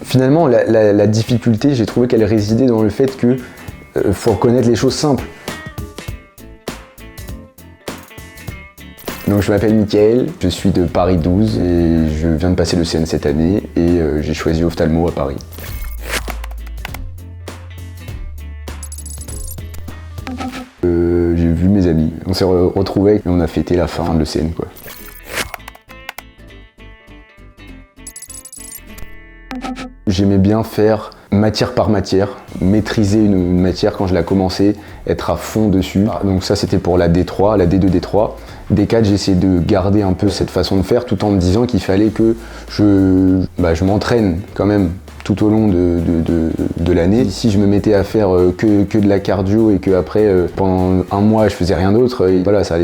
Finalement, la difficulté, j'ai trouvé qu'elle résidait dans le fait que faut reconnaître les choses simples. Donc je m'appelle Mickaël, je suis de Paris 12 et je viens de passer le CN cette année et j'ai choisi ophtalmo à Paris. J'ai vu mes amis, on s'est retrouvés et on a fêté la fin de l'ECN quoi. J'aimais bien faire matière par matière, maîtriser une matière quand je la commençais, être à fond dessus. Donc ça c'était pour la D3, la D2, D3. D4 j'ai essayé de garder un peu cette façon de faire tout en me disant qu'il fallait que je m'entraîne quand même tout au long de l'année. Si je me mettais à faire que de la cardio et que après pendant un mois je faisais rien d'autre, voilà, ça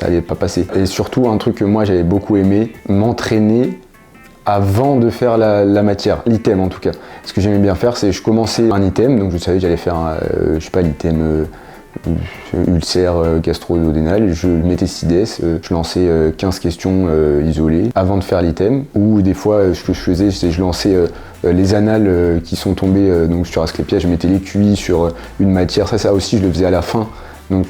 allait pas passer. Et surtout un truc que moi j'avais beaucoup aimé, m'entraîner avant de faire la matière, l'item en tout cas. Ce que j'aimais bien faire, c'est je commençais un item, donc je savais que j'allais faire l'item ulcère gastro-duodénal, je mettais 6DS, je lançais 15 questions isolées avant de faire l'item, ou des fois ce que je faisais, c'est je lançais les annales qui sont tombées donc sur Asclepia, je mettais les QI sur une matière, ça aussi je le faisais à la fin. Donc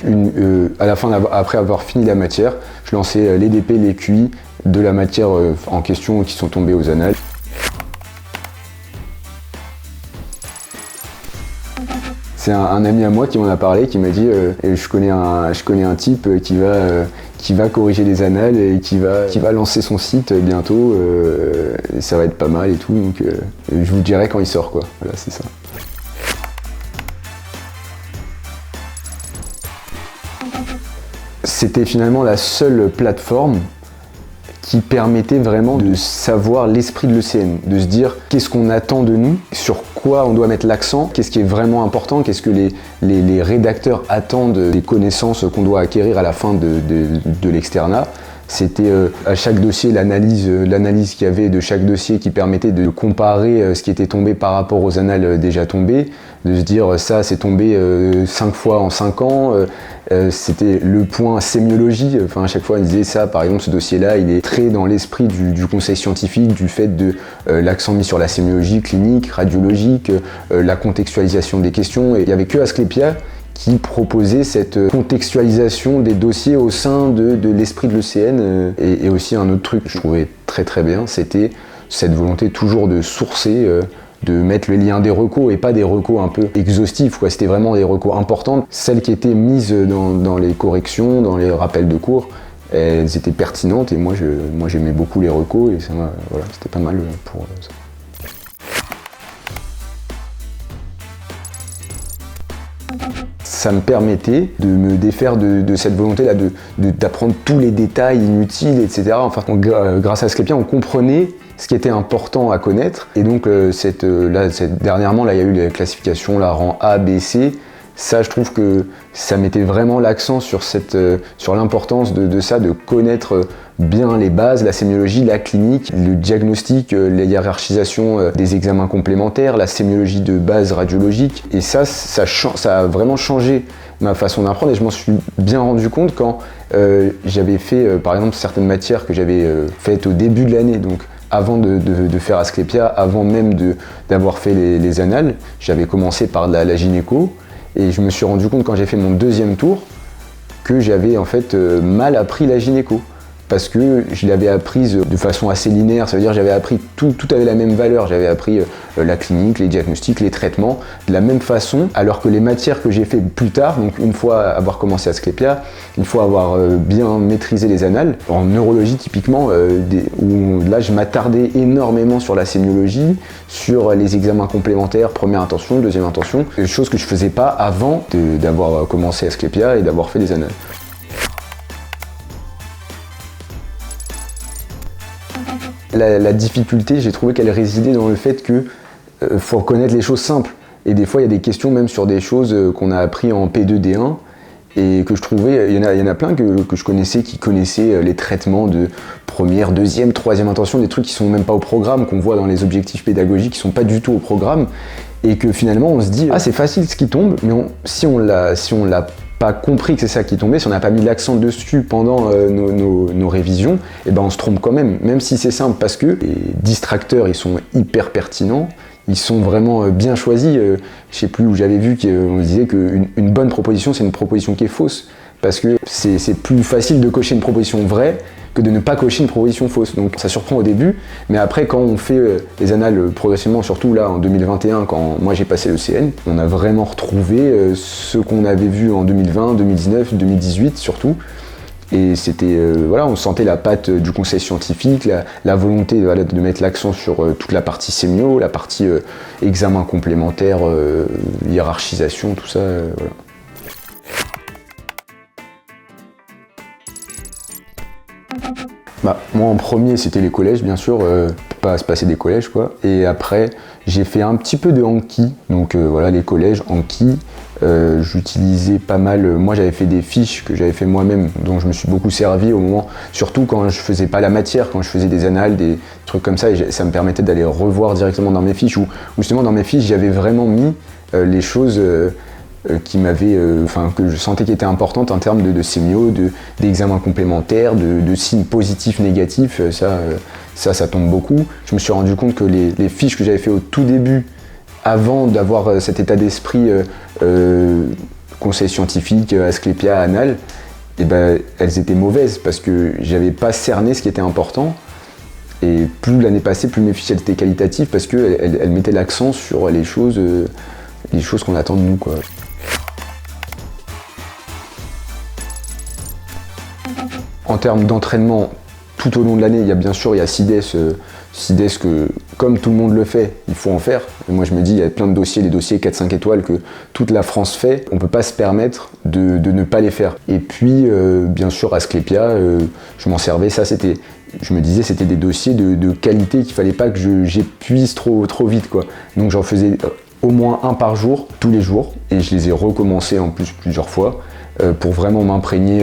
à la fin, après avoir fini la matière, je lançais les DP, les QI de la matière en question qui sont tombées aux annales. C'est un ami à moi qui m'en a parlé, qui m'a dit je connais un type qui va corriger les annales et qui va lancer son site bientôt, et ça va être pas mal et tout, donc je vous dirai quand il sort quoi, voilà c'est ça. C'était finalement la seule plateforme qui permettait vraiment de savoir l'esprit de l'ECN, de se dire qu'est-ce qu'on attend de nous, sur quoi on doit mettre l'accent, qu'est-ce qui est vraiment important, qu'est-ce que les rédacteurs attendent des connaissances qu'on doit acquérir à la fin de l'externat. C'était à chaque dossier l'analyse qu'il y avait de chaque dossier qui permettait de comparer ce qui était tombé par rapport aux annales déjà tombées, de se dire ça c'est tombé 5 fois en 5 ans, c'était le point sémiologie, enfin à chaque fois on disait ça, par exemple ce dossier-là il est très dans l'esprit du conseil scientifique, du fait de l'accent mis sur la sémiologie clinique, radiologique, la contextualisation des questions, et il n'y avait que Asclepia qui proposait cette contextualisation des dossiers au sein de l'esprit de l'ECN. Et aussi un autre truc que je trouvais très très bien, c'était cette volonté toujours de sourcer, de mettre le lien des recos et pas des recos un peu exhaustifs, quoi. C'était vraiment des recos importantes. Celles qui étaient mises dans les corrections, dans les rappels de cours, elles étaient pertinentes et moi j'aimais beaucoup les recos et ça, voilà, c'était pas mal pour ça. Ça me permettait de me défaire de cette volonté-là, d'apprendre tous les détails inutiles, etc. Enfin, grâce à Asclepia, on comprenait ce qui était important à connaître. Et donc, dernièrement, là, il y a eu les classifications, la rang A, B, C. Ça, je trouve que ça mettait vraiment l'accent sur l'importance de ça, de connaître bien les bases, la sémiologie, la clinique, le diagnostic, la hiérarchisation des examens complémentaires, la sémiologie de base radiologique. Et ça a vraiment changé ma façon d'apprendre et je m'en suis bien rendu compte quand j'avais fait, par exemple, certaines matières que j'avais faites au début de l'année, donc avant de faire Asclepia, avant même d'avoir fait les annales, j'avais commencé par la gynéco. Et je me suis rendu compte quand j'ai fait mon deuxième tour que j'avais en fait mal appris la gynéco. Parce que je l'avais apprise de façon assez linéaire, ça veut dire j'avais appris tout avait la même valeur, j'avais appris la clinique, les diagnostics, les traitements, de la même façon, alors que les matières que j'ai fait plus tard, donc une fois avoir commencé Asclepia, une fois avoir bien maîtrisé les annales, en neurologie typiquement, où là je m'attardais énormément sur la sémiologie, sur les examens complémentaires, première intention, deuxième intention, chose que je faisais pas avant d'avoir commencé Asclepia et d'avoir fait les annales. La difficulté, j'ai trouvé qu'elle résidait dans le fait que faut reconnaître les choses simples. Et des fois, il y a des questions même sur des choses qu'on a appris en P2, D1 et que je trouvais, il y en a plein que je connaissais, qui connaissaient les traitements de première, deuxième, troisième intention, des trucs qui sont même pas au programme, qu'on voit dans les objectifs pédagogiques, qui sont pas du tout au programme, et que finalement on se dit ah c'est facile ce qui tombe, mais si on l'a pas compris que c'est ça qui tombait, si on n'a pas mis l'accent dessus pendant nos révisions, et ben on se trompe quand même si c'est simple, parce que les distracteurs, ils sont hyper pertinents, ils sont vraiment bien choisis. Je sais plus où j'avais vu qu'on disait qu'une bonne proposition, c'est une proposition qui est fausse, parce que c'est plus facile de cocher une proposition vraie que de ne pas cocher une proposition fausse. Donc ça surprend au début, mais après quand on fait les annales progressivement, surtout là en 2021, quand moi j'ai passé le CN, on a vraiment retrouvé ce qu'on avait vu en 2020, 2019, 2018 surtout. Et c'était, voilà, on sentait la patte du conseil scientifique, la volonté de mettre l'accent sur toute la partie sémio, la partie examen complémentaire, hiérarchisation, tout ça, voilà. Bah, moi en premier c'était les collèges bien sûr, pas se passer des collèges quoi. Et après j'ai fait un petit peu de Anki, donc voilà les collèges, Anki. J'utilisais pas mal, moi j'avais fait des fiches que j'avais fait moi-même, dont je me suis beaucoup servi au moment, surtout quand je faisais pas la matière, quand je faisais des annales, des trucs comme ça, et ça me permettait d'aller revoir directement dans mes fiches, ou justement dans mes fiches j'avais vraiment mis les choses qui m'avaient, que je sentais qui étaient importantes en termes de sémio, d'examens complémentaires, de signes positifs, négatifs, ça tombe beaucoup. Je me suis rendu compte que les fiches que j'avais fait au tout début, avant d'avoir cet état d'esprit conseil scientifique, Asclepia, Annales, et ben, elles étaient mauvaises parce que j'avais pas cerné ce qui était important. Et plus l'année passée, plus mes fiches étaient qualitatives parce qu'elles mettaient l'accent sur les choses qu'on attend de nous, quoi. En termes d'entraînement, tout au long de l'année, il y a CIDES que, comme tout le monde le fait, il faut en faire. Et moi je me dis, il y a plein de dossiers, les dossiers 4-5 étoiles que toute la France fait, on ne peut pas se permettre de ne pas les faire. Et puis, bien sûr, Asclepia, je m'en servais, je me disais c'était des dossiers de qualité qu'il ne fallait pas que j'épuise trop vite, quoi. Donc j'en faisais au moins un par jour, tous les jours, et je les ai recommencés en plus plusieurs fois. Pour vraiment m'imprégner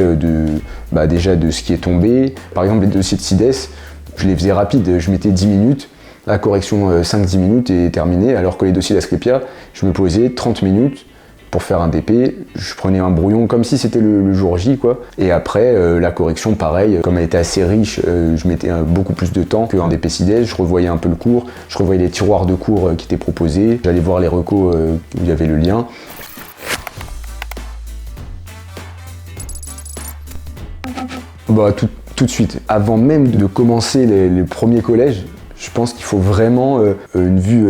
déjà de ce qui est tombé. Par exemple, les dossiers de CIDES, je les faisais rapides, je mettais 10 minutes, la correction 5-10 minutes et terminé, alors que les dossiers d'Asclepia, je me posais 30 minutes pour faire un DP, je prenais un brouillon comme si c'était le jour J, quoi. Et après, la correction, pareil, comme elle était assez riche, je mettais beaucoup plus de temps qu'un DP CIDES, je revoyais un peu le cours, je revoyais les tiroirs de cours qui étaient proposés, j'allais voir les recos où il y avait le lien. Bah, tout de suite. Avant même de commencer les premiers collèges, je pense qu'il faut vraiment une vue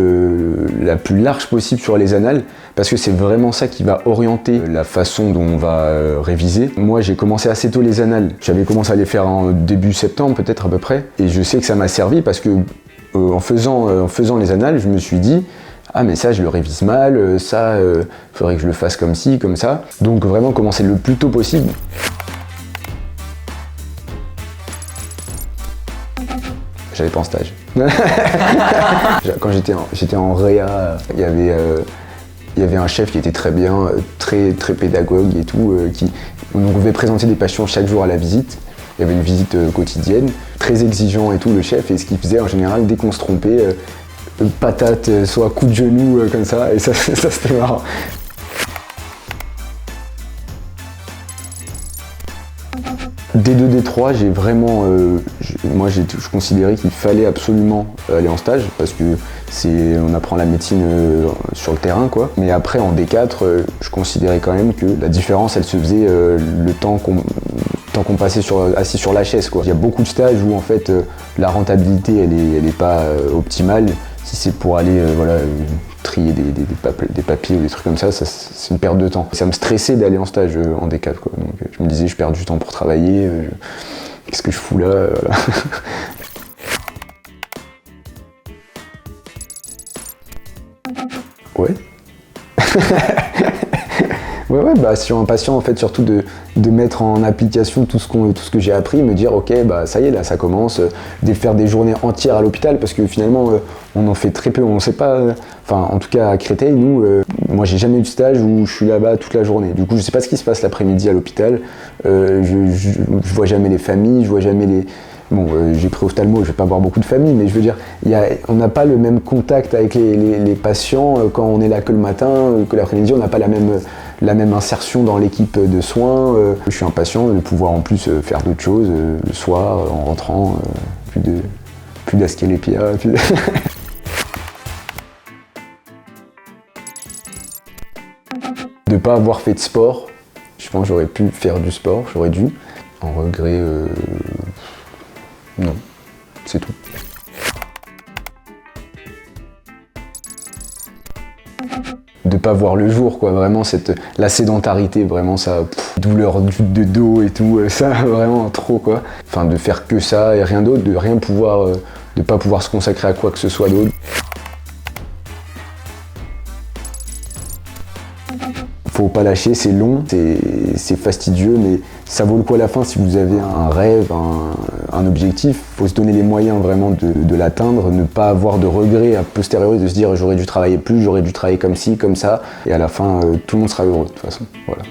la plus large possible sur les annales, parce que c'est vraiment ça qui va orienter la façon dont on va réviser. Moi, j'ai commencé assez tôt les annales. J'avais commencé à les faire en début septembre, peut-être à peu près, et je sais que ça m'a servi parce que en faisant les annales, je me suis dit ah mais ça je le révise mal, ça faudrait que je le fasse comme ci, comme ça. Donc vraiment commencer le plus tôt possible. J'allais pas en stage. Quand j'étais en réa, il y avait un chef qui était très bien, très pédagogue et tout, on devait présenter des patients chaque jour à la visite. Il y avait une visite quotidienne, très exigeant et tout le chef, et ce qu'il faisait en général, dès qu'on se trompait, patate, soit coup de genou, comme ça, et ça c'était marrant. D2, D3, j'ai vraiment, je considérais qu'il fallait absolument aller en stage parce que on apprend la médecine sur le terrain, quoi. Mais après en D4, je considérais quand même que la différence, elle se faisait le temps qu'on passait assis sur la chaise, quoi. Il y a beaucoup de stages où en fait la rentabilité elle est pas optimale. Si c'est pour aller trier des papiers ou des trucs comme ça, c'est une perte de temps. Ça me stressait d'aller en stage en D4, quoi. Donc je me disais, je perds du temps pour travailler, qu'est-ce que je fous là, voilà. Ouais. Ouais, bah sur un patient, en fait, surtout de mettre en application tout ce que j'ai appris, me dire ok, bah ça y est, là ça commence, de faire des journées entières à l'hôpital, parce que finalement on en fait très peu, on sait pas, en tout cas à Créteil, nous, moi j'ai jamais eu de stage où je suis là-bas toute la journée, du coup je sais pas ce qui se passe l'après-midi à l'hôpital, je vois jamais les familles, je vois jamais Bon, j'ai pris ophtalmo, je vais pas voir beaucoup de familles, mais je veux dire, on n'a pas le même contact avec les patients quand on est là que le matin, que l'après-midi, on n'a pas la même insertion dans l'équipe de soins. Je suis impatient de pouvoir en plus faire d'autres choses le soir, en rentrant, plus d'asclépias. De ne pas avoir fait de sport, je pense que j'aurais pu faire du sport, j'aurais dû. En regret, non, c'est tout. De pas voir le jour, quoi, vraiment la sédentarité, vraiment ça, douleur de dos et tout, ça vraiment trop, quoi. Enfin, de faire que ça et rien d'autre, de pas pouvoir se consacrer à quoi que ce soit d'autre. Faut pas lâcher, c'est long, c'est fastidieux, mais ça vaut le coup à la fin si vous avez un rêve, un objectif. Faut se donner les moyens vraiment de l'atteindre, ne pas avoir de regrets a posteriori, de se dire j'aurais dû travailler plus, j'aurais dû travailler comme ci, comme ça, et à la fin tout le monde sera heureux de toute façon. Voilà.